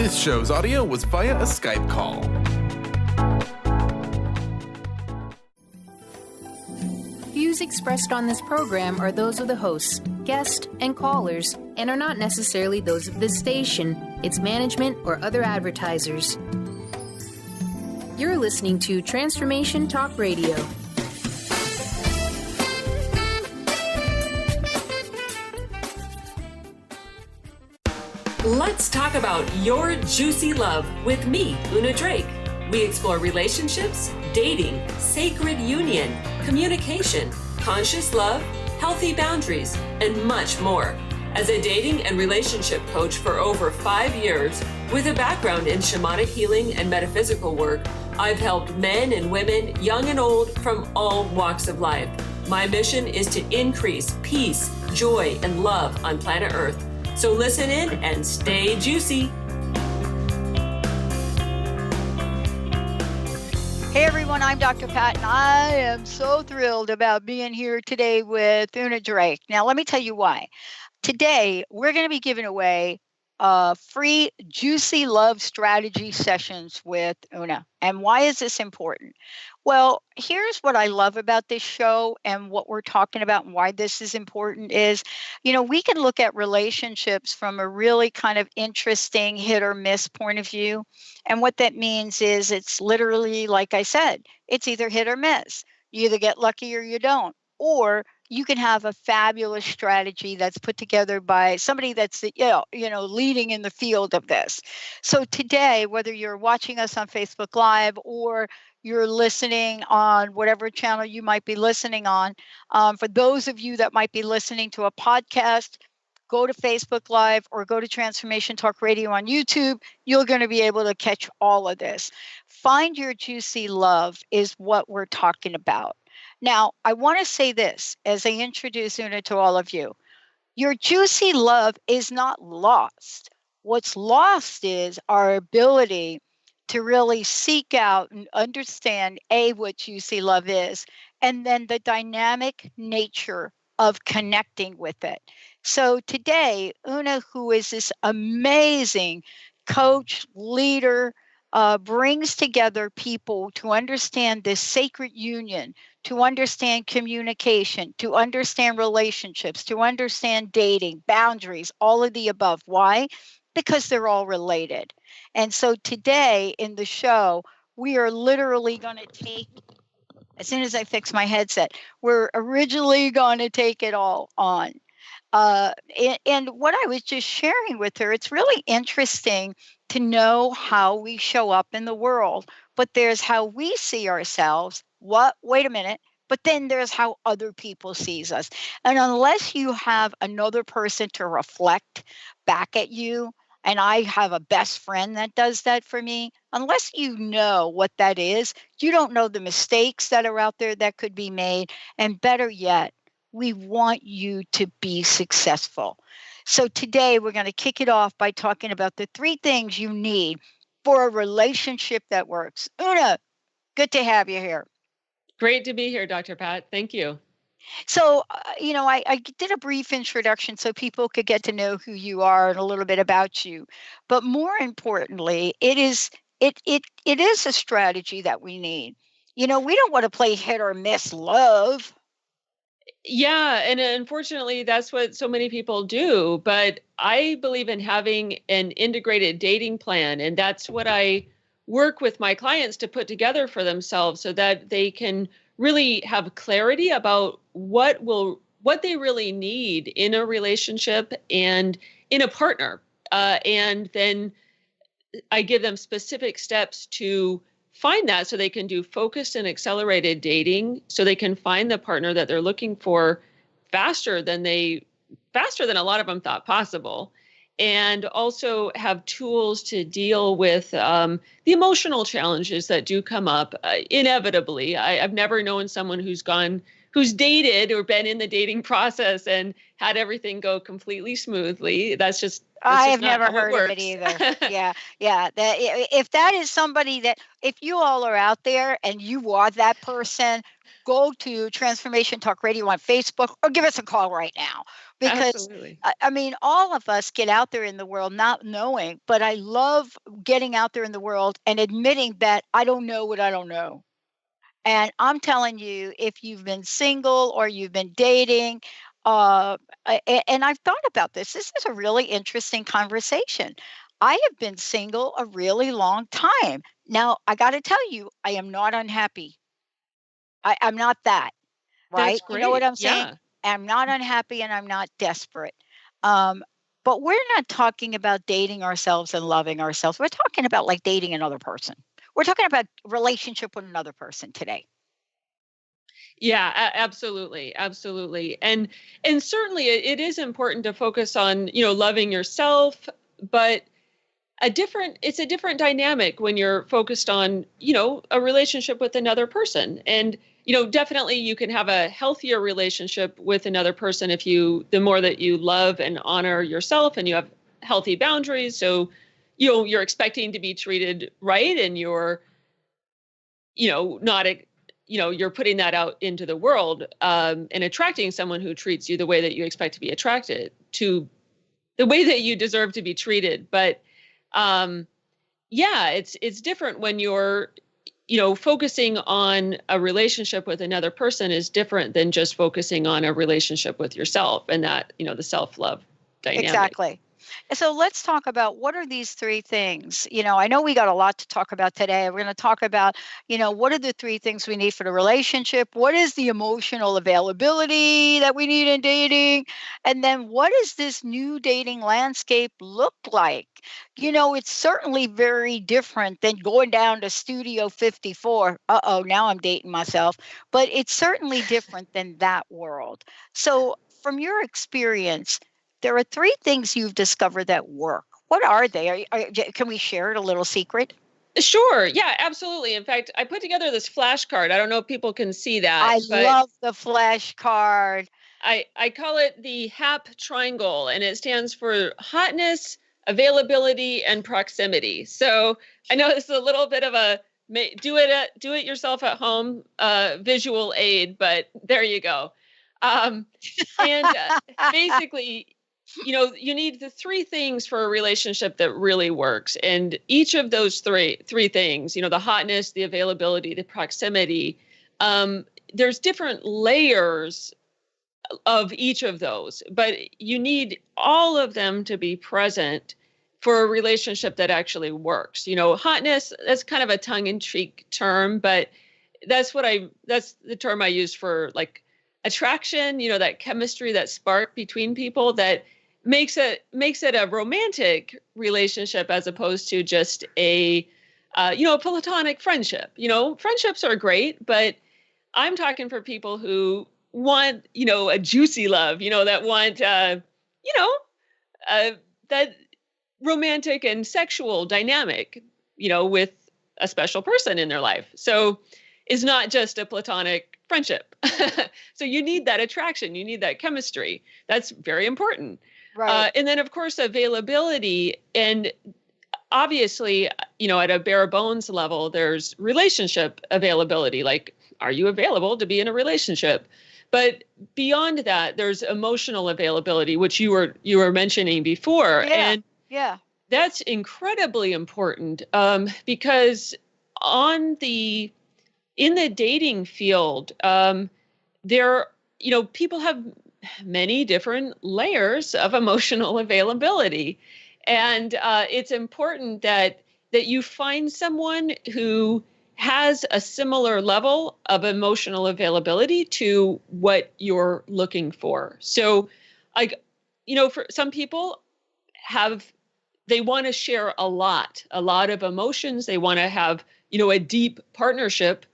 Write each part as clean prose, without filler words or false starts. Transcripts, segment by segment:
This show's audio was via a Skype call. Views expressed on this program are those of the hosts, guests, and callers, and are not necessarily those of this station, its management, or other advertisers. You're listening to Transformation Talk Radio. Let's talk about your juicy love with me, Una Drake. We explore relationships, dating, sacred union, communication, conscious love, healthy boundaries, and much more. As a dating and relationship coach for over 5 years, with a background in shamanic healing and metaphysical work, I've helped men and women, young and old, from all walks of life. My mission is to increase peace, joy, and love on planet Earth. So listen in and stay juicy. Hey everyone, I'm Dr. Pat, and I am so thrilled about being here today with Una Drake. Now, let me tell you why. Today, we're going to be giving away free juicy love strategy sessions with Una. And why is this important? Well, here's what I love about this show and what we're talking about and why this is important is, we can look at relationships from a really kind of interesting hit or miss point of view. And what that means is it's literally, like I said, it's either hit or miss. You either get lucky or you don't. Or you can have a fabulous strategy that's put together by somebody that's leading in the field of this. So today, whether you're watching us on Facebook Live or you're listening on whatever channel you might be listening on, for those of you that might be listening to a podcast, go to Facebook Live or go to Transformation Talk Radio on YouTube. You're going to be able to catch all of this. Find your juicy love is what we're talking about. Now, I want to say this as I introduce Una to all of you. Your juicy love is not lost. What's lost is our ability to really seek out and understand, what juicy love is, and then the dynamic nature of connecting with it. So today, Una, who is this amazing coach, leader, brings together people to understand this sacred union, to understand communication, to understand relationships, to understand dating, boundaries, all of the above. Why? Because they're all related. And so today in the show, we are literally going to take, as soon as I fix my headset, we're originally going to take it all on. And what I was just sharing with her, it's really interesting to know how we show up in the world, but there's how we see ourselves. Wait a minute. But then there's how other people sees us. And unless you have another person to reflect back at you, and I have a best friend that does that for me, unless you know what that is, you don't know the mistakes that are out there that could be made. And better yet, we want you to be successful. So today we're going to kick it off by talking about the 3 things you need for a relationship that works. Una, good to have you here. Great to be here, Dr. Pat. Thank you. So, I did a brief introduction so people could get to know who you are and a little bit about you. But more importantly, it is a strategy that we need. We don't want to play hit or miss love. Yeah, and unfortunately, that's what so many people do. But I believe in having an integrated dating plan, and that's what I work with my clients to put together for themselves so that they can really have clarity about what they really need in a relationship and in a partner. And then I give them specific steps to find that so they can do focused and accelerated dating so they can find the partner that they're looking for faster than a lot of them thought possible. And also have tools to deal with the emotional challenges that do come up inevitably. I've never known someone who's dated or been in the dating process and had everything go completely smoothly. I have never heard of it either. Yeah. If that is somebody if you all are out there and you are that person, go to Transformation Talk Radio on Facebook or give us a call right now, because Absolutely. I mean, all of us get out there in the world not knowing, but I love getting out there in the world and admitting that I don't know what I don't know. And I'm telling you, if you've been single or you've been dating, and I've thought about this, this is a really interesting conversation. I have been single a really long time. Now, I got to tell you, I am not unhappy. I'm not that, That's right? You know what great. I'm saying? Yeah. I'm not unhappy and I'm not desperate. Um, but we're not talking about dating ourselves and loving ourselves. We're talking about like dating another person. We're talking about relationship with another person today. Yeah, absolutely, absolutely, and certainly it is important to focus on loving yourself, but it's a different dynamic when you're focused on a relationship with another person, and definitely you can have a healthier relationship with another person if the more that you love and honor yourself and you have healthy boundaries, so you're expecting to be treated right and you're not you're putting that out into the world, and attracting someone who treats you the way that you expect to be attracted to, the way that you deserve to be treated. But um, yeah, it's different when you're focusing on a relationship with another person is different than just focusing on a relationship with yourself, and that the self-love dynamic. Exactly. And so let's talk about what are these three things? I know we got a lot to talk about today. We're going to talk about, what are the three things we need for the relationship? What is the emotional availability that we need in dating? And then what does this new dating landscape look like? It's certainly very different than going down to Studio 54. Uh-oh, now I'm dating myself. But it's certainly different than that world. So from your experience, there are three things you've discovered that work. What are they? Can we share it, a little secret? Sure. Yeah, absolutely. In fact, I put together this flashcard. I don't know if people can see that, I but love the flashcard. I call it the HAP triangle, and it stands for hotness, availability, and proximity. So I know this is a little bit of a do it yourself at home visual aid, but there you go. Um, and basically, you need the three things for a relationship that really works, and each of those three things, the hotness, the availability, the proximity. There's different layers of each of those, but you need all of them to be present for a relationship that actually works. Hotness, that's kind of a tongue-in-cheek term, but that's the term I use for like attraction, that chemistry, that spark between people that makes it a romantic relationship as opposed to just a platonic friendship. Friendships are great, but I'm talking for people who want, a juicy love, that want, uh, that romantic and sexual dynamic, with a special person in their life. So it's not just a platonic friendship. So you need that attraction, you need that chemistry. That's very important. Right. And then, of course, availability. And obviously, at a bare bones level, there's relationship availability. Like, are you available to be in a relationship? But beyond that, there's emotional availability, which you were mentioning before. Yeah. And Yeah. that's incredibly important, because in the dating field, there, people have many different layers of emotional availability. And it's important that you find someone who has a similar level of emotional availability to what you're looking for. So, like, for some people they want to share a lot of emotions. They want to have, a deep partnership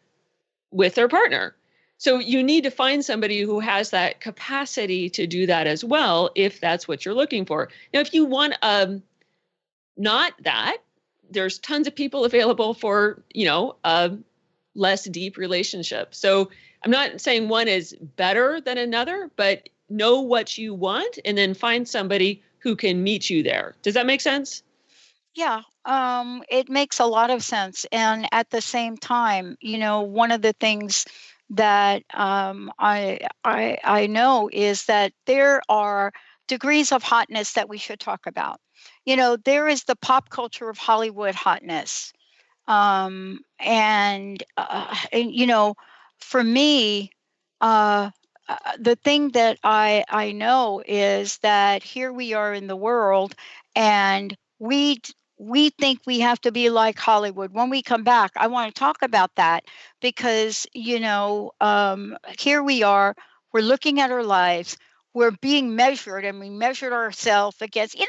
with their partner. So you need to find somebody who has that capacity to do that as well, if that's what you're looking for. Now, if you want not that, there's tons of people available for, a less deep relationship. So I'm not saying one is better than another, but know what you want and then find somebody who can meet you there. Does that make sense? Yeah. It makes a lot of sense. And at the same time, one of the things that I know is that there are degrees of hotness that we should talk about. There is the pop culture of Hollywood hotness, and for me, uh, the thing that I know is that here we are in the world, and we think we have to be like Hollywood. When we come back, I want to talk about that because here we are. We're looking at our lives. We're being measured, and we measured ourselves against.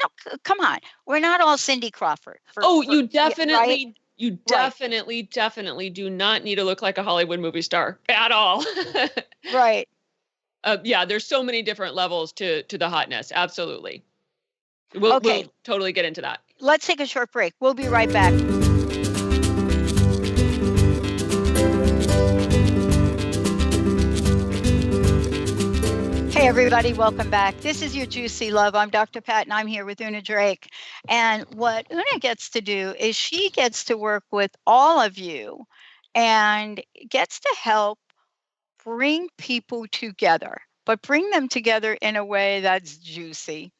Come on, we're not all Cindy Crawford. You definitely, right? you definitely, definitely do not need to look like a Hollywood movie star at all. Right. Yeah, there's so many different levels to the hotness. Absolutely. Okay. We'll totally get into that. Let's take a short break. We'll be right back. Hey, everybody, welcome back. This is your Juicy Love. I'm Dr. Pat, and I'm here with Una Drake. And what Una gets to do is she gets to work with all of you and gets to help bring people together, but bring them together in a way that's juicy.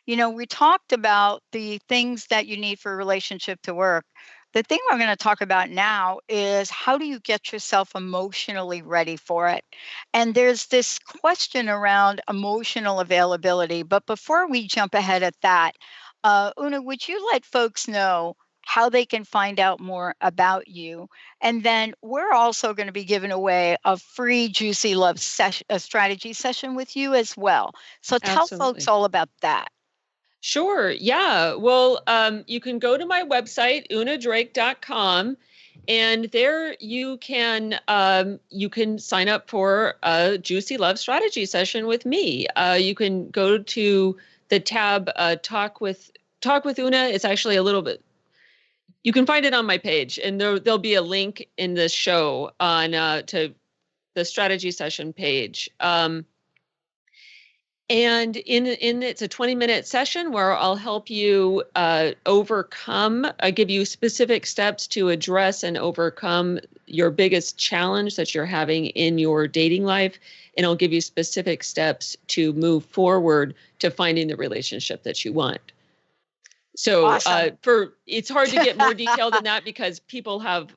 We talked about the things that you need for a relationship to work. The thing we're going to talk about now is how do you get yourself emotionally ready for it? And there's this question around emotional availability. But before we jump ahead at that, Una, would you let folks know how they can find out more about you? And then we're also going to be giving away a free Juicy Love strategy session with you as well. So tell folks all about that. Sure. Yeah. Well, you can go to my website, unadrake.com, and there you can sign up for a Juicy Love strategy session with me. You can go to the tab Talk with Una. It's actually a little bit. You can find it on my page, and there'll be a link in the show on to the strategy session page. And in it's a 20-minute session where I'll help you give you specific steps to address and overcome your biggest challenge that you're having in your dating life. And I'll give you specific steps to move forward to finding the relationship that you want. So awesome. It's hard to get more detailed than that because people have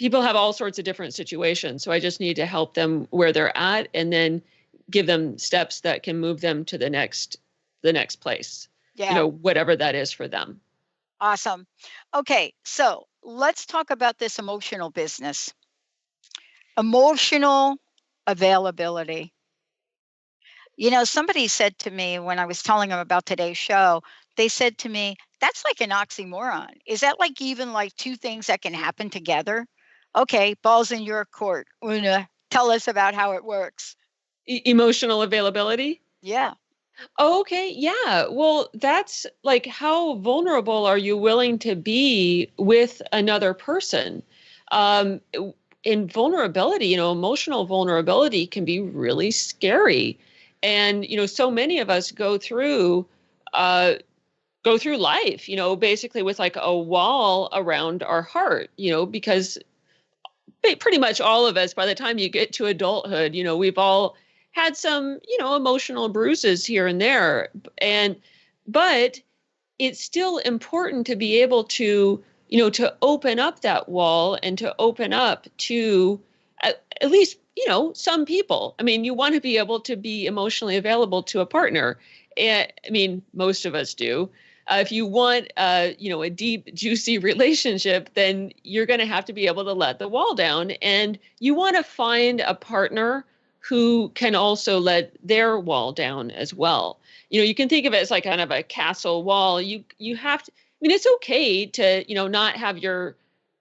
all sorts of different situations. So I just need to help them where they're at and then give them steps that can move them to the next place. Yeah. Whatever that is for them. Awesome. Okay, so let's talk about this emotional business. Emotional availability. Somebody said to me when I was telling them about today's show, they said to me, that's like an oxymoron. Is that like even like two things that can happen together? Okay, ball's in your court. Una, tell us about how it works. Emotional availability? Yeah. Oh, okay. Yeah. Well, that's like, how vulnerable are you willing to be with another person? In vulnerability, emotional vulnerability can be really scary. And, so many of us go through life, basically with like a wall around our heart, because pretty much all of us, by the time you get to adulthood, we've all had some, emotional bruises here and there. But it's still important to be able to, to open up that wall and to open up to at least, some people. I mean, you want to be able to be emotionally available to a partner. And I mean, most of us do. If you want, a deep, juicy relationship, then you're going to have to be able to let the wall down. And you want to find a partner who can also let their wall down as well. You can think of it as like kind of a castle wall. You have to, it's okay to, not have your,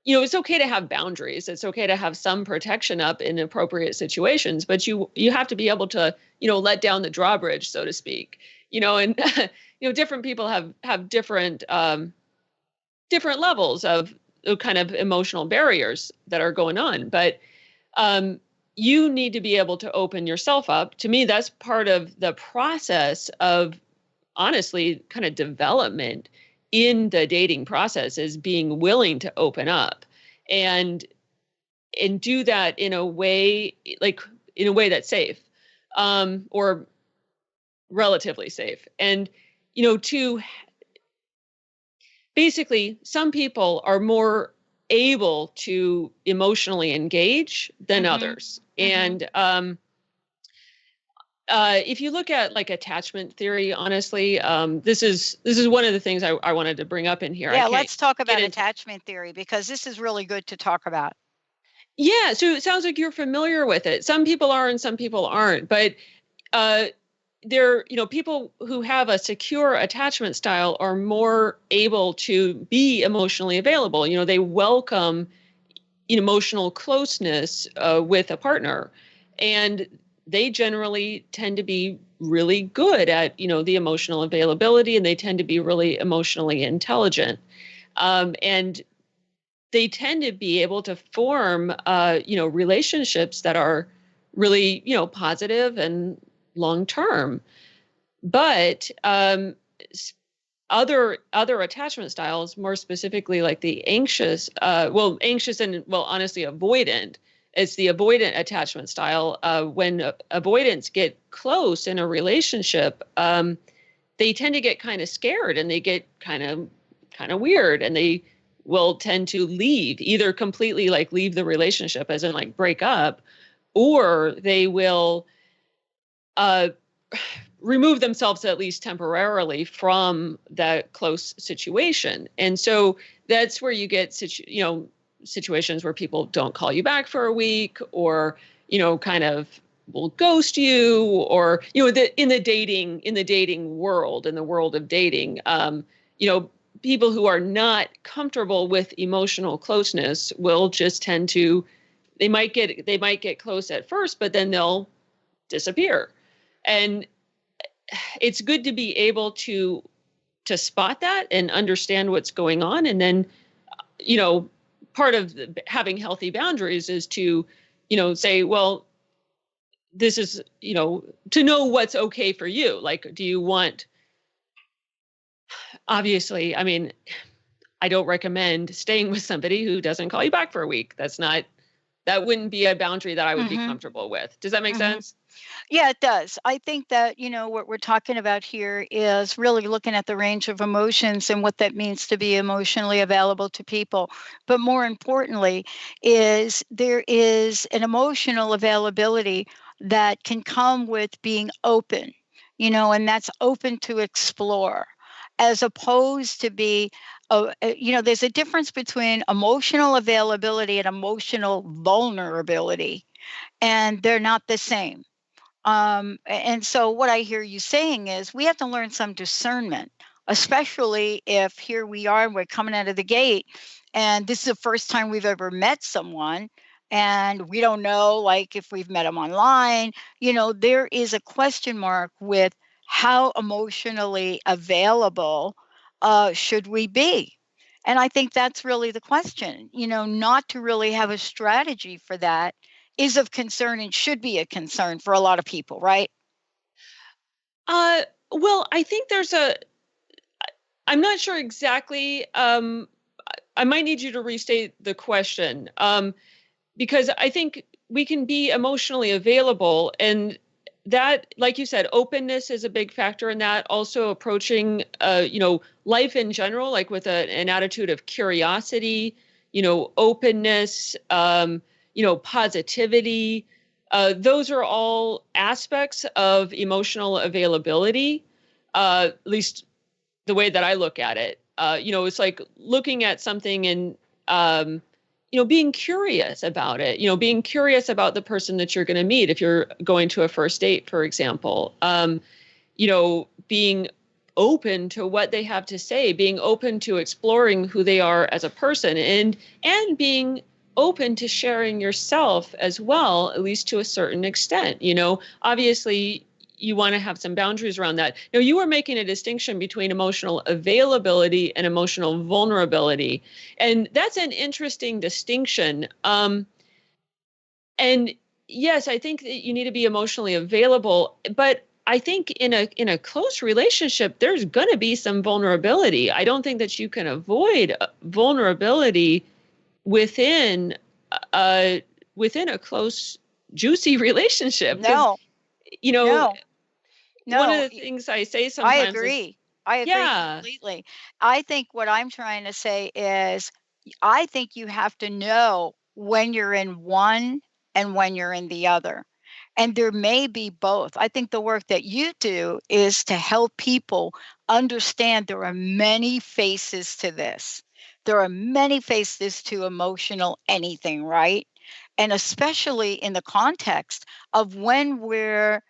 it's okay to have boundaries. It's okay to have some protection up in appropriate situations, but you have to be able to, let down the drawbridge, so to speak, and, different people have different levels of kind of emotional barriers that are going on. But, you need to be able to open yourself up. To me, that's part of the process of, honestly, kind of development in the dating process, is being willing to open up. And and do that in a way, that's safe, or relatively safe. And, to basically, some people are more able to emotionally engage than others. And if you look at like attachment theory, honestly, this is one of the things I wanted to bring up in here. Yeah, let's talk about attachment theory, because this is really good to talk about. Yeah, so it sounds like you're familiar with it. Some people are and some people aren't, but people who have a secure attachment style are more able to be emotionally available. They welcome emotional closeness with a partner, and they generally tend to be really good at, the emotional availability, and they tend to be really emotionally intelligent. And they tend to be able to form, relationships that are really, positive and long-term. But other attachment styles, more specifically like the anxious and honestly avoidant. It's the avoidant attachment style. When avoidants get close in a relationship, they tend to get kind of scared, and they get kind of weird, and they will tend to leave, either completely like leave the relationship, as in like break up, or they will remove themselves at least temporarily from that close situation. And so that's where you get situations where people don't call you back for a week, or kind of will ghost you, or in the dating world, in the world of dating, people who are not comfortable with emotional closeness will just tend to, they might get close at first, but then they'll disappear. And it's good to be able to spot that and understand what's going on. And then, part of having healthy boundaries is to, say, well, this is, to know what's okay for you. Like, do you want, obviously, I mean, I don't recommend staying with somebody who doesn't call you back for a week. That wouldn't be a boundary that I would be comfortable with. Does that make sense? Yeah, it does. I think that, what we're talking about here is really looking at the range of emotions and what that means to be emotionally available to people. But more importantly, there is an emotional availability that can come with being open, and that's open to explore, as opposed to there's a difference between emotional availability and emotional vulnerability, and they're not the same. And so what I hear you saying is we have to learn some discernment, especially if here we are, we're coming out of the gate, and this is the first time we've ever met someone, and we don't know, like, if we've met them online, there is a question mark with how emotionally available should we be? And I think that's really the question, not to really have a strategy for that is of concern and should be a concern for a lot of people, right? Well, I think I'm not sure exactly. I might need you to restate the question, because I think we can be emotionally available, and that, like you said, openness is a big factor in that. Also approaching, life in general, like with an attitude of curiosity, openness, positivity. Those are all aspects of emotional availability, at least the way that I look at it. It's like looking at something and, being curious about it, being curious about the person that you're going to meet. If you're going to a first date, for example, being open to what they have to say, being open to exploring who they are as a person, and being open to sharing yourself as well, at least to a certain extent. Obviously you want to have some boundaries around that. Now, you were making a distinction between emotional availability and emotional vulnerability. And that's an interesting distinction. And yes, I think that you need to be emotionally available, but I think in a close relationship, there's going to be some vulnerability. I don't think that you can avoid vulnerability within within a close, juicy relationship. No, You know, no, one of no. the things I say I sometimes is, agree. I agree yeah, completely. I think what I'm trying to say is I think you have to know when you're in one and when you're in the other. And there may be both. I think the work that you do is to help people understand there are many faces to this. There are many faces to emotional anything, right? And especially in the context of when we're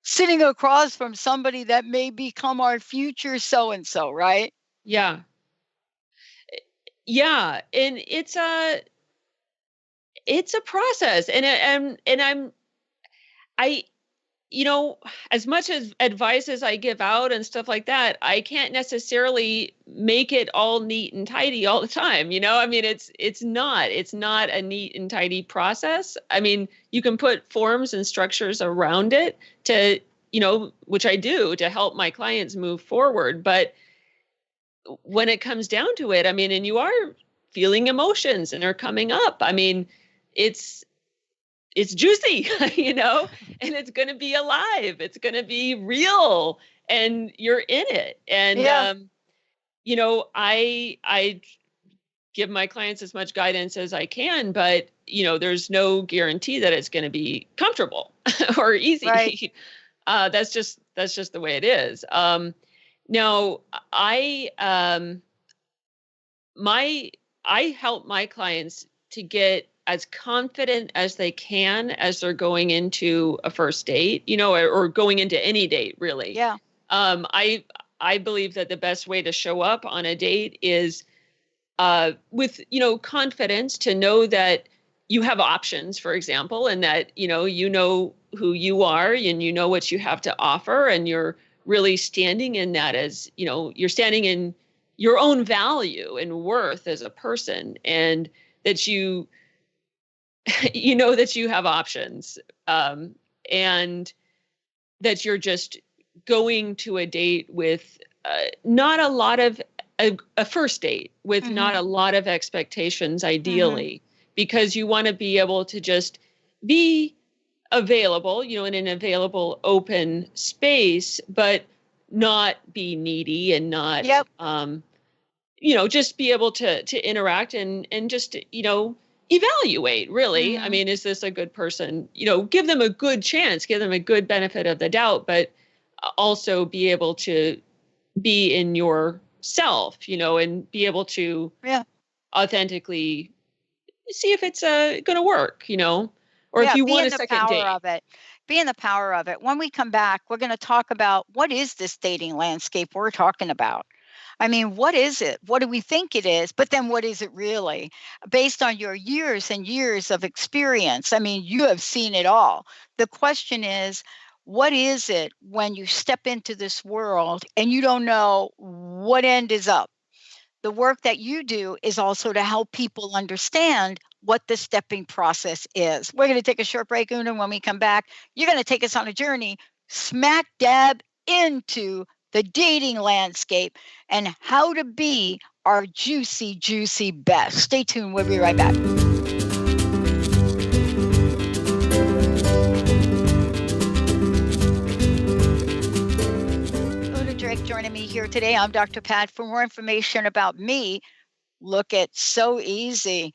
sitting across from somebody that may become our future so and so, right? yeah, yeah, and it's a process, and I you know, as much as advice as I give out and stuff like that, I can't necessarily make it all neat and tidy all the time. I mean, it's not a neat and tidy process. I mean, you can put forms and structures around it to, which I do to help my clients move forward. But when it comes down to it, I mean, and you are feeling emotions and are coming up. I mean, it's it's juicy, and it's going to be alive. It's going to be real, and you're in it. And Yeah, I give my clients as much guidance as I can, but there's no guarantee that it's going to be comfortable or right. easy. That's just the way it is. Now my I help my clients to get as confident as they can as they're going into a first date, or going into any date, really. Yeah, I believe that the best way to show up on a date is with confidence, to know that you have options, for example, and that you know who you are, and you know what you have to offer, and you're really standing in that, as you're standing in your own value and worth as a person, and that you know that you have options, and that you're just going to a date with not a lot of a first date with not hmm a lot of expectations, hmm ideally, because you want to be able to just be available, in an available open space, but not be needy, and not yep, just be able to interact, and just evaluate, really. I hmm mean, is this a good person? Give them a good chance, give them a good benefit of the doubt, but also be able to be in yourself, and be able to yeah, authentically see if it's going to work, or if yeah. you Be want in a the second power date. of it. Be in the power of it. When we come back, we're going to talk about what is this dating landscape we're talking about. I mean, what is it? What do we think it is? But then what is it really? Based on your years and years of experience, I mean, you have seen it all. The question is, what is it when you step into this world and you don't know what end is up? The work that you do is also to help people understand what the stepping process is. We're going to take a short break, Una. When we come back, you're going to take us on a journey smack dab into the dating landscape and how to be our juicy, juicy best. Stay tuned. We'll be right back. Una Drake joining me here today. I'm Dr. Pat. For more information about me, look at So Easy.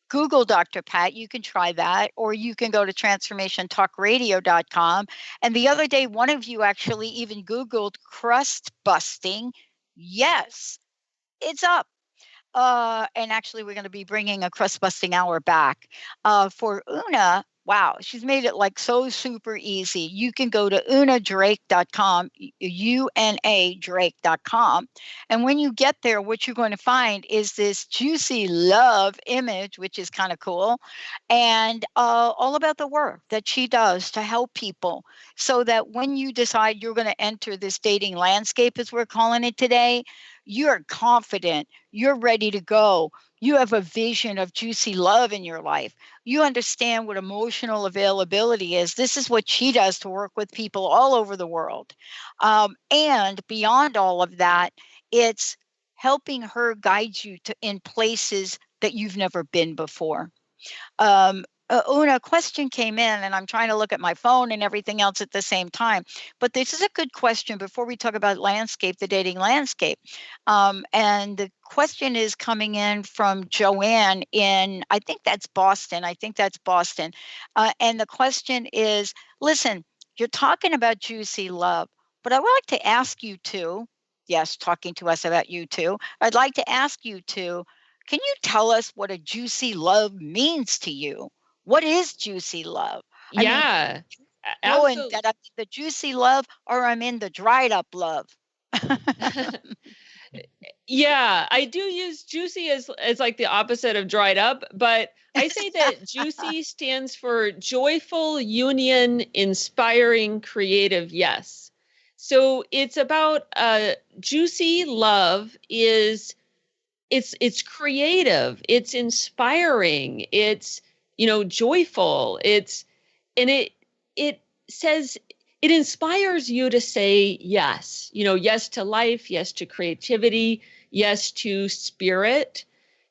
Google Dr. Pat. You can try that, or you can go to transformationtalkradio.com. And the other day, one of you actually even Googled crust busting. Yes, it's up. And actually, we're going to be bringing a crust busting hour back. For Una, wow, she's made it like so super easy. You can go to unadrake.com, UNA Drake.com. And when you get there, what you're going to find is this juicy love image, which is kind of cool, and all about the work that she does to help people so that when you decide you're going to enter this dating landscape, as we're calling it today, you're confident, you're ready to go. You have a vision of juicy love in your life. You understand what emotional availability is. This is what she does to work with people all over the world. And beyond all of that, it's helping her guide you to in places that you've never been before. Una, a question came in, and I'm trying to look at my phone and everything else at the same time. But this is a good question before we talk about landscape, the dating landscape. And the question is coming in from Joanne in, I think that's Boston. And the question is, listen, you're talking about juicy love, but I would like to ask you two, yes, talking to us about you two, I'd like to ask you two, can you tell us what a juicy love means to you? What is juicy love? I mean, Yeah, knowing absolutely. that I'm in the juicy love or I'm in the dried up love. Yeah, I do use juicy as like the opposite of dried up, but I say that juicy stands for joyful union, inspiring, creative yes. So it's about juicy love is it's creative, it's inspiring, it's joyful, it says it inspires you to say yes, yes to life, yes to creativity, yes to spirit,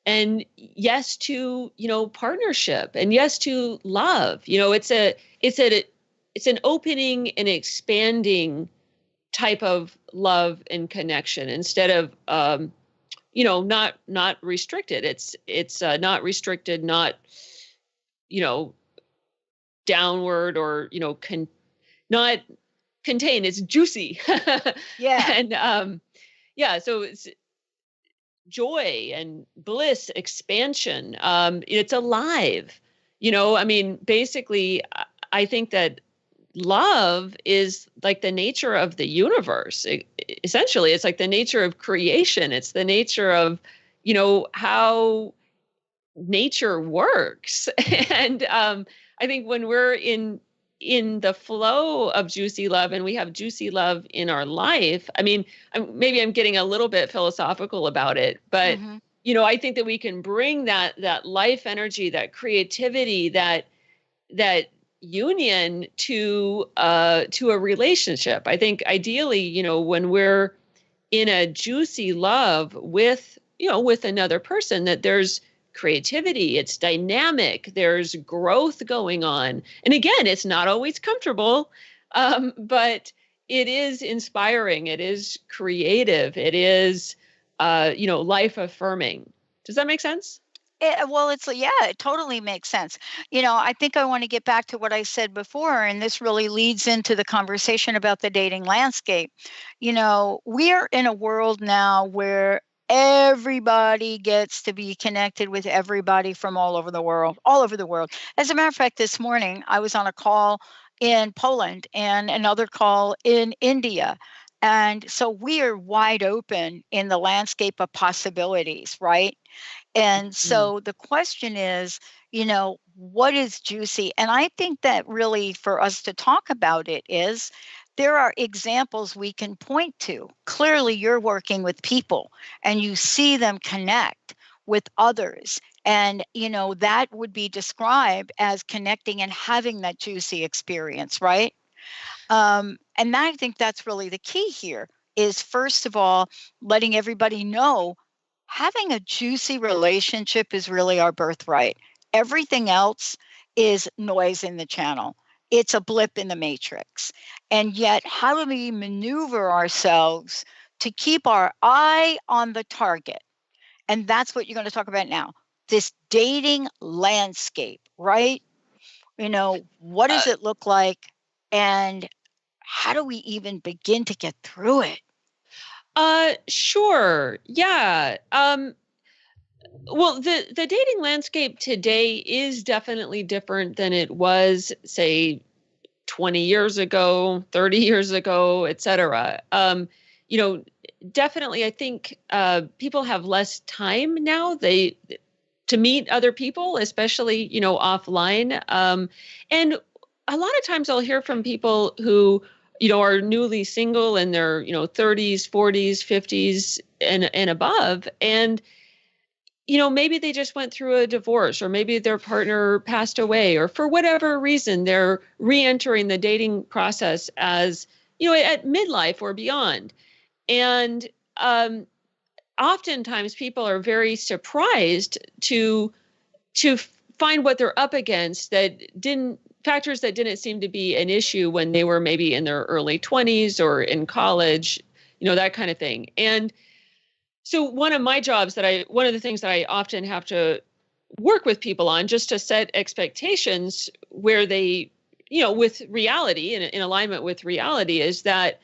and yes to partnership, and yes to love. It's an opening and expanding type of love and connection instead of not restricted. It's not restricted, not downward, or not contained. It's juicy. Yeah. And yeah, so it's joy and bliss, expansion. It's alive. I mean, basically, I think that love is like the nature of the universe. Essentially, it's like the nature of creation. It's the nature of, how nature works. And I think when we're in the flow of juicy love, and we have juicy love in our life, I mean, maybe I'm getting a little bit philosophical about it, but Mhm. I think that we can bring that life energy, that creativity, that union to a relationship. I think ideally, when we're in a juicy love with another person, that there's creativity, it's dynamic, there's growth going on. And again, it's not always comfortable, but it is inspiring, it is creative, it is life affirming. Does that make sense? Well, yeah, it totally makes sense. I think I want to get back to what I said before, and this really leads into the conversation about the dating landscape. We are in a world now where everybody gets to be connected with everybody from all over the world, all over the world. As a matter of fact, this morning I was on a call in Poland and another call in India. And so we are wide open in the landscape of possibilities, right? And Mm. so the question is, what is juicy? And I think that really for us to talk about it is there are examples we can point to. Clearly, you're working with people and you see them connect with others. And, that would be described as connecting and having that juicy experience, right? And I think that's really the key here is, first of all, letting everybody know having a juicy relationship is really our birthright. Everything else is noise in the channel. It's a blip in the matrix. And yet, how do we maneuver ourselves to keep our eye on the target? And that's what you're going to talk about now. This dating landscape, right? What Uh, does it look like? And how do we even begin to get through it? sure. Yeah. Well, the dating landscape today is definitely different than it was, say, 20 years ago, 30 years ago, et cetera. You know, definitely, I think people have less time now. To meet other people, especially offline. And a lot of times, I'll hear from people who are newly single in their 30s, 40s, 50s, and above, and maybe they just went through a divorce, or maybe their partner passed away, or for whatever reason, they're re-entering the dating process as, at midlife or beyond. And oftentimes people are very surprised to find what they're up against factors that didn't seem to be an issue when they were maybe in their early 20s or in college, that kind of thing. And so one of the things that I often have to work with people on, just to set expectations where they, with reality, in alignment with reality, is that,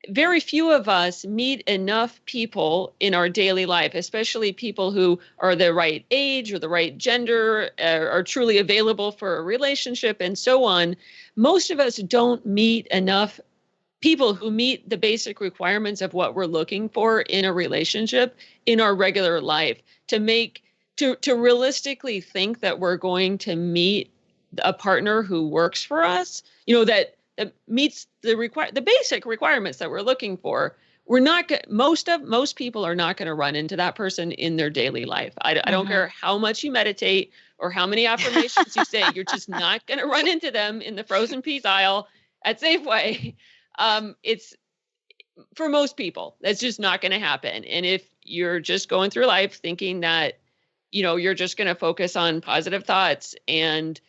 very few of us meet enough people in our daily life, especially people who are the right age or the right gender, are truly available for a relationship and so on. Most of us don't meet enough people who meet the basic requirements of what we're looking for in a relationship in our regular life to realistically think that we're going to meet a partner who works for us, that meets the basic requirements that we're looking for. We're not most people are not going to run into that person in their daily life. I don't care how much you meditate or how many affirmations you say, you're just not going to run into them in the frozen peas aisle at Safeway. It's for most people, that's just not going to happen. And if you're just going through life thinking that, you're just going to focus on positive thoughts and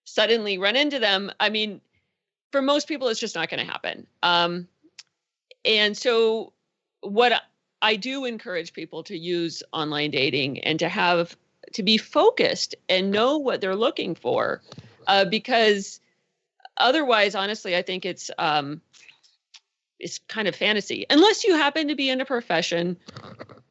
suddenly run into them, for most people, it's just not going to happen. And so what I do encourage people to use online dating and to be focused and know what they're looking for, because otherwise, honestly, I think it's kind of fantasy, unless you happen to be in a profession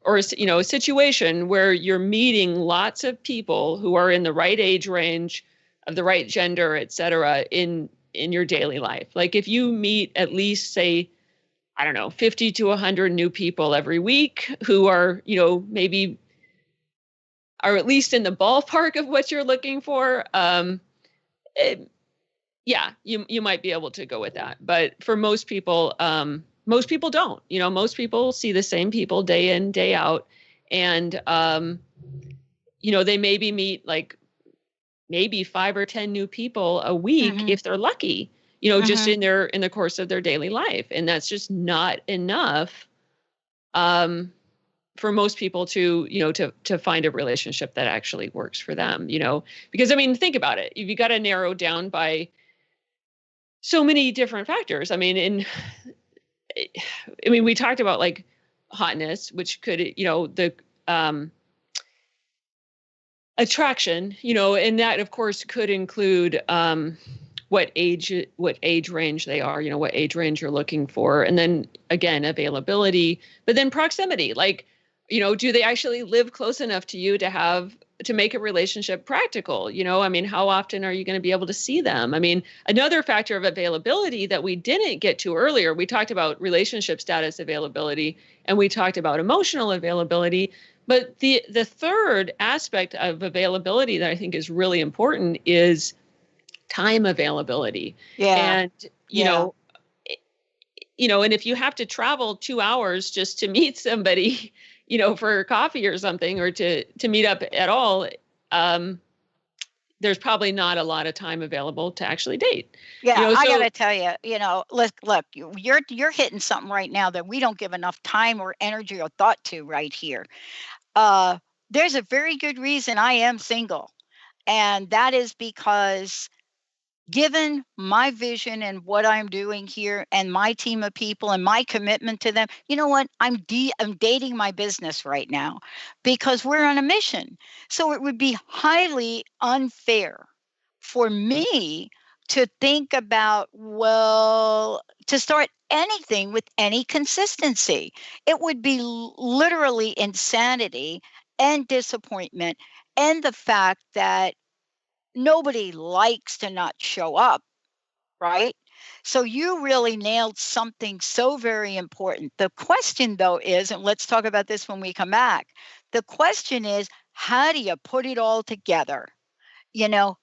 or a situation where you're meeting lots of people who are in the right age range, of the right gender, et cetera, in your daily life. Like if you meet at least, say, 50 to 100 new people every week who are, maybe are at least in the ballpark of what you're looking for, you might be able to go with that. But for most people don't. Most people see the same people day in, day out, and they maybe meet maybe 5 or 10 new people a week if they're lucky, just in the course of their daily life. And that's just not enough for most people to find a relationship that actually works for them, because think about it. You got to narrow down by so many different factors. We talked about hotness, which could, the attraction, and that of course could include what age range they are, what age range you're looking for. And then again, availability, but then proximity, do they actually live close enough to you to make a relationship practical? How often are you going to be able to see them? Another factor of availability that we didn't get to earlier, we talked about relationship status availability and we talked about emotional availability. But the third aspect of availability that I think is really important is time availability. Yeah. And, and if you have to travel 2 hours just to meet somebody, for coffee or something, or to meet up at all, there's probably not a lot of time available to actually date. Yeah, I gotta tell you, look, you're hitting something right now that we don't give enough time or energy or thought to right here. There's a very good reason I am single, and that is because given my vision and what I'm doing here and my team of people and my commitment to them, you know what? I'm dating my business right now because we're on a mission. So it would be highly unfair for me to think about, to start anything with any consistency. It would be literally insanity and disappointment, and the fact that nobody likes to not show up, right? So you really nailed something so very important. The question, though, is, and let's talk about this when we come back, the question is, how do you put it all together?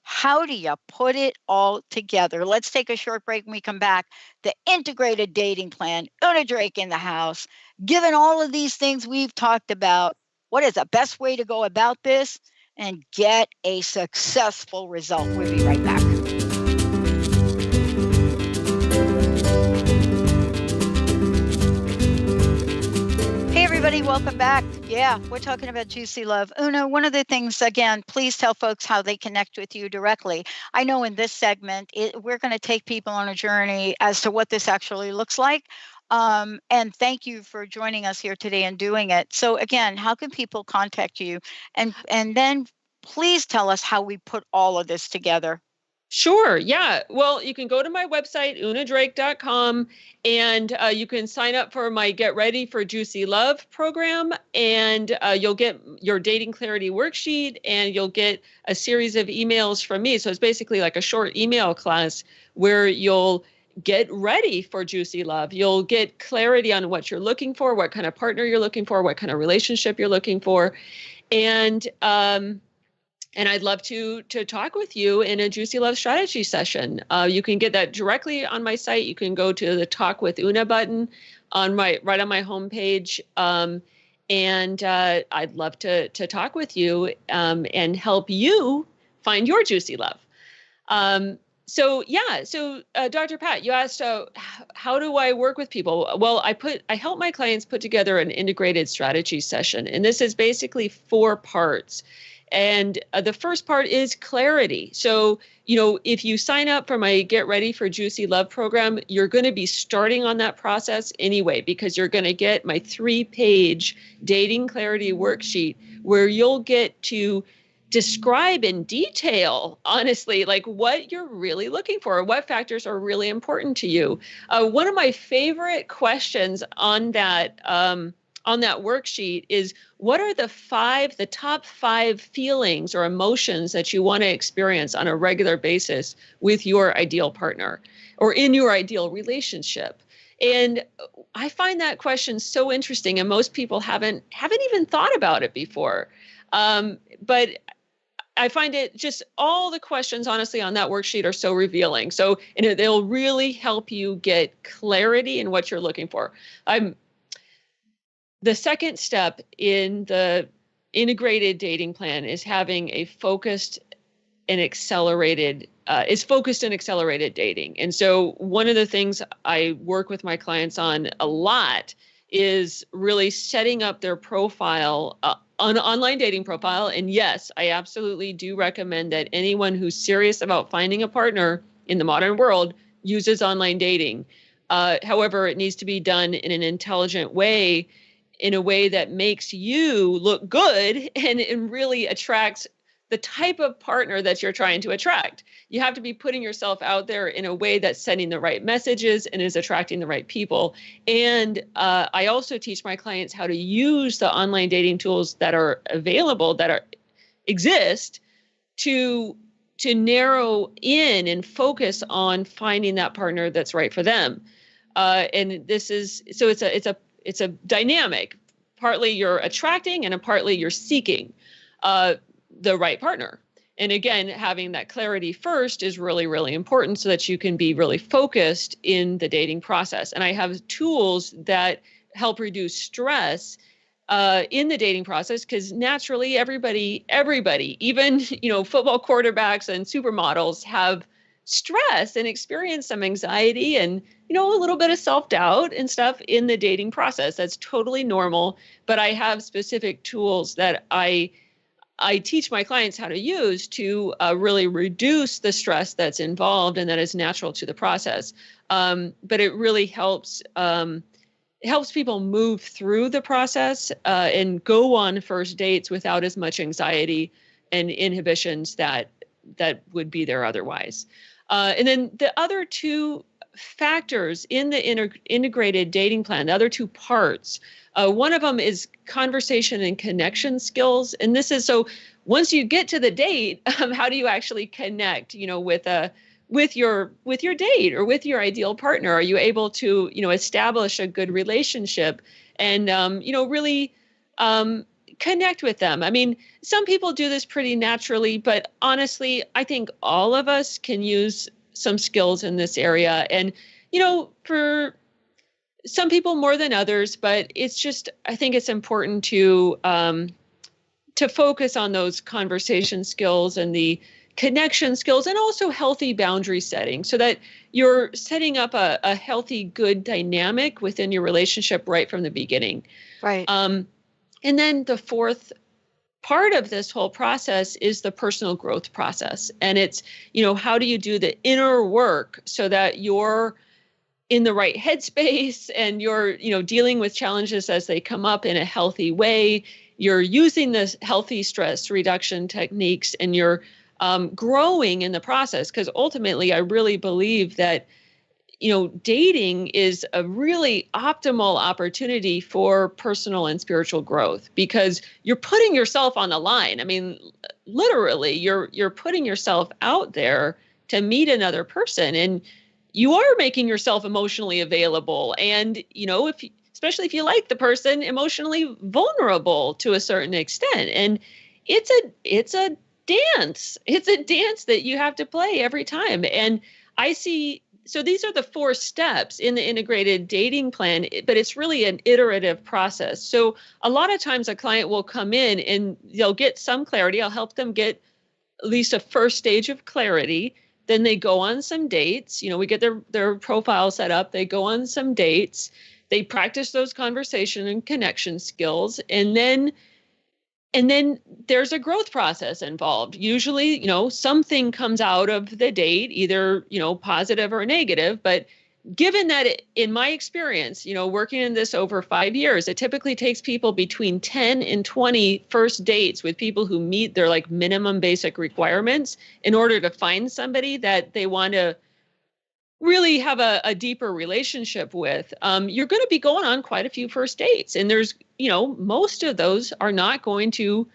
How do you put it all together? Let's take a short break when we come back. The integrated dating plan, Una Drake in the house. Given all of these things we've talked about, what is the best way to go about this and get a successful result? We'll be right back. everybody, welcome back. Yeah, we're talking about Juicy Love. Una, one of the things, again, please tell folks how they connect with you directly. I know in this segment, we're going to take people on a journey as to what this actually looks like. And thank you for joining us here today and doing it. So again, how can people contact you? And then please tell us how we put all of this together. Sure. Yeah. Well, you can go to my website, unadrake.com, and you can sign up for my Get Ready for Juicy Love program, and you'll get your dating clarity worksheet, and you'll get a series of emails from me. So it's basically like a short email class where you'll get ready for Juicy Love. You'll get clarity on what you're looking for, what kind of partner you're looking for, what kind of relationship you're looking for. And I'd love to talk with you in a Juicy Love strategy session. You can get that directly on my site. You can go to the Talk with Una button right on my homepage. And I'd love to talk with you and help you find your Juicy Love. So Dr. Pat, you asked, how do I work with people? Well, I help my clients put together an integrated strategy session, and this is basically 4 parts. And the first part is clarity. So, if you sign up for my Get Ready for Juicy Love program, you're going to be starting on that process anyway, because you're going to get my 3-page dating clarity worksheet where you'll get to describe in detail, honestly, like what you're really looking for, what factors are really important to you. One of my favorite questions on that worksheet is, what are the top 5 feelings or emotions that you want to experience on a regular basis with your ideal partner or in your ideal relationship? And I find that question so interesting, and most people haven't even thought about it before. But I find it just, all the questions, honestly, on that worksheet are so revealing. So, and they'll really help you get clarity in what you're looking for. The second step in the integrated dating plan is having a focused and accelerated dating. And so one of the things I work with my clients on a lot is really setting up their profile, an online dating profile. And yes, I absolutely do recommend that anyone who's serious about finding a partner in the modern world uses online dating. However, it needs to be done in an intelligent way, in a way that makes you look good and really attracts the type of partner that you're trying to attract. You have to be putting yourself out there in a way that's sending the right messages and is attracting the right people. And I also teach my clients how to use the online dating tools that are available, exist to narrow in and focus on finding that partner that's right for them. And this is, so it's a dynamic. Partly you're attracting and partly you're seeking the right partner. And again, having that clarity first is really, really important so that you can be really focused in the dating process. And I have tools that help reduce stress in the dating process, because naturally everybody, even, football quarterbacks and supermodels have stress and experience some anxiety and, a little bit of self-doubt and stuff in the dating process. That's totally normal. But I have specific tools that I teach my clients how to use to really reduce the stress that's involved and that is natural to the process. But it really helps people move through the process and go on first dates without as much anxiety and inhibitions that would be there otherwise. And then the other 2 factors in the integrated dating plan, the other 2 parts, one of them is conversation and connection skills. And this is, so once you get to the date, how do you actually connect, with your date or with your ideal partner? Are you able to, establish a good relationship and, really connect with them? I mean, some people do this pretty naturally, but honestly, I think all of us can use some skills in this area. And, for some people more than others, but it's just, I think it's important to focus on those conversation skills and the connection skills, and also healthy boundary setting, so that you're setting up a healthy, good dynamic within your relationship right from the beginning. Right. And then the fourth part of this whole process is the personal growth process. And it's, how do you do the inner work so that you're in the right headspace and you're, dealing with challenges as they come up in a healthy way. You're using this healthy stress reduction techniques, and you're growing in the process. Because ultimately, I really believe that, dating is a really optimal opportunity for personal and spiritual growth, because you're putting yourself on the line. I mean, literally, you're putting yourself out there to meet another person, and you are making yourself emotionally available. And, especially if you like the person, emotionally vulnerable to a certain extent. And it's a dance. It's a dance that you have to play every time. And so these are the 4 steps in the integrated dating plan, but it's really an iterative process. So a lot of times a client will come in and they'll get some clarity. I'll help them get at least a first stage of clarity. Then they go on some dates. We get their profile set up. They go on some dates. They practice those conversation and connection skills. And then there's a growth process involved. Usually, something comes out of the date, either, positive or negative. But given that in my experience, working in this over 5 years, it typically takes people between 10 and 20 first dates with people who meet their minimum basic requirements in order to find somebody that they want to really have a deeper relationship with. You're going to be going on quite a few first dates, and there's, most of those are not going to,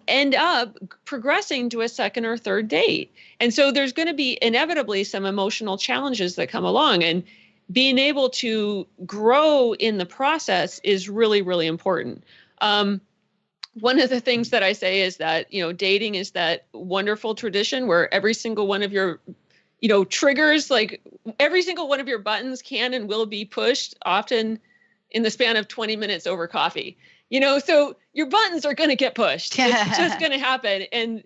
end up progressing to a second or third date. And so there's going to be inevitably some emotional challenges that come along, and being able to grow in the process is really, really important. One of the things that I say is that, dating is that wonderful tradition where every single one of your triggers, like every single one of your buttons can and will be pushed, often in the span of 20 minutes over coffee. So your buttons are going to get pushed. It's just going to happen. And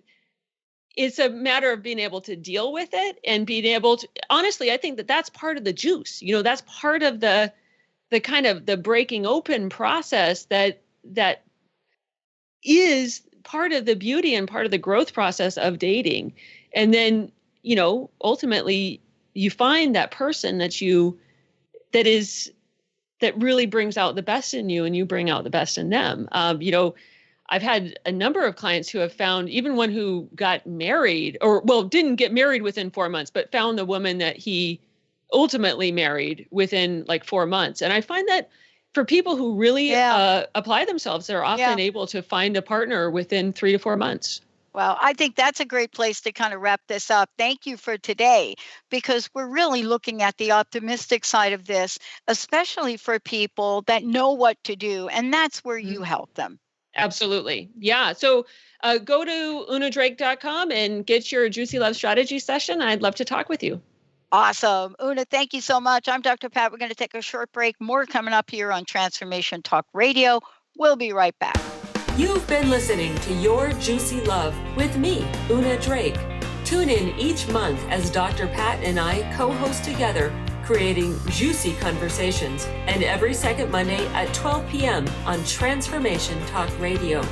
it's a matter of being able to deal with it and being able to, honestly, I think that that's part of the juice. That's part of the kind of the breaking open process that is part of the beauty and part of the growth process of dating. And then, ultimately you find that person that really brings out the best in you, and you bring out the best in them. I've had a number of clients who have found, even one who got married didn't get married within 4 months, but found the woman that he ultimately married within 4 months. And I find that for people who really apply themselves, they're often able to find a partner within 3 to 4 months. Well, I think that's a great place to kind of wrap this up. Thank you for today, because we're really looking at the optimistic side of this, especially for people that know what to do. And that's where you help them. Absolutely. Yeah. So go to unadrake.com and get your Juicy Love Strategy session. I'd love to talk with you. Awesome. Una, thank you so much. I'm Dr. Pat. We're going to take a short break. More coming up here on Transformation Talk Radio. We'll be right back. You've been listening to Your Juicy Love with me, Una Drake. Tune in each month as Dr. Pat and I co-host together, creating juicy conversations, and every second Monday at 12 p.m. on Transformation Talk Radio.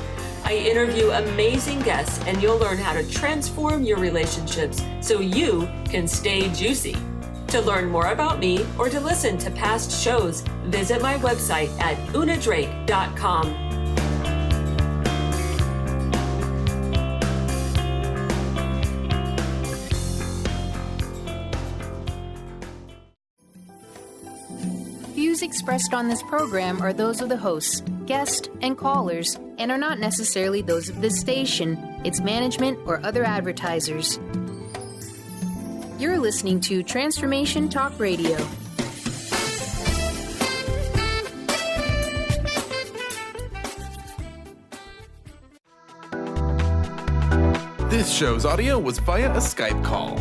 I interview amazing guests, and you'll learn how to transform your relationships so you can stay juicy. To learn more about me or to listen to past shows, visit my website at unadrake.com. Views expressed on this program are those of the hosts, guests, and callers, and are not necessarily those of this station, its management, or other advertisers. You're listening to Transformation Talk Radio. This show's audio was via a Skype call.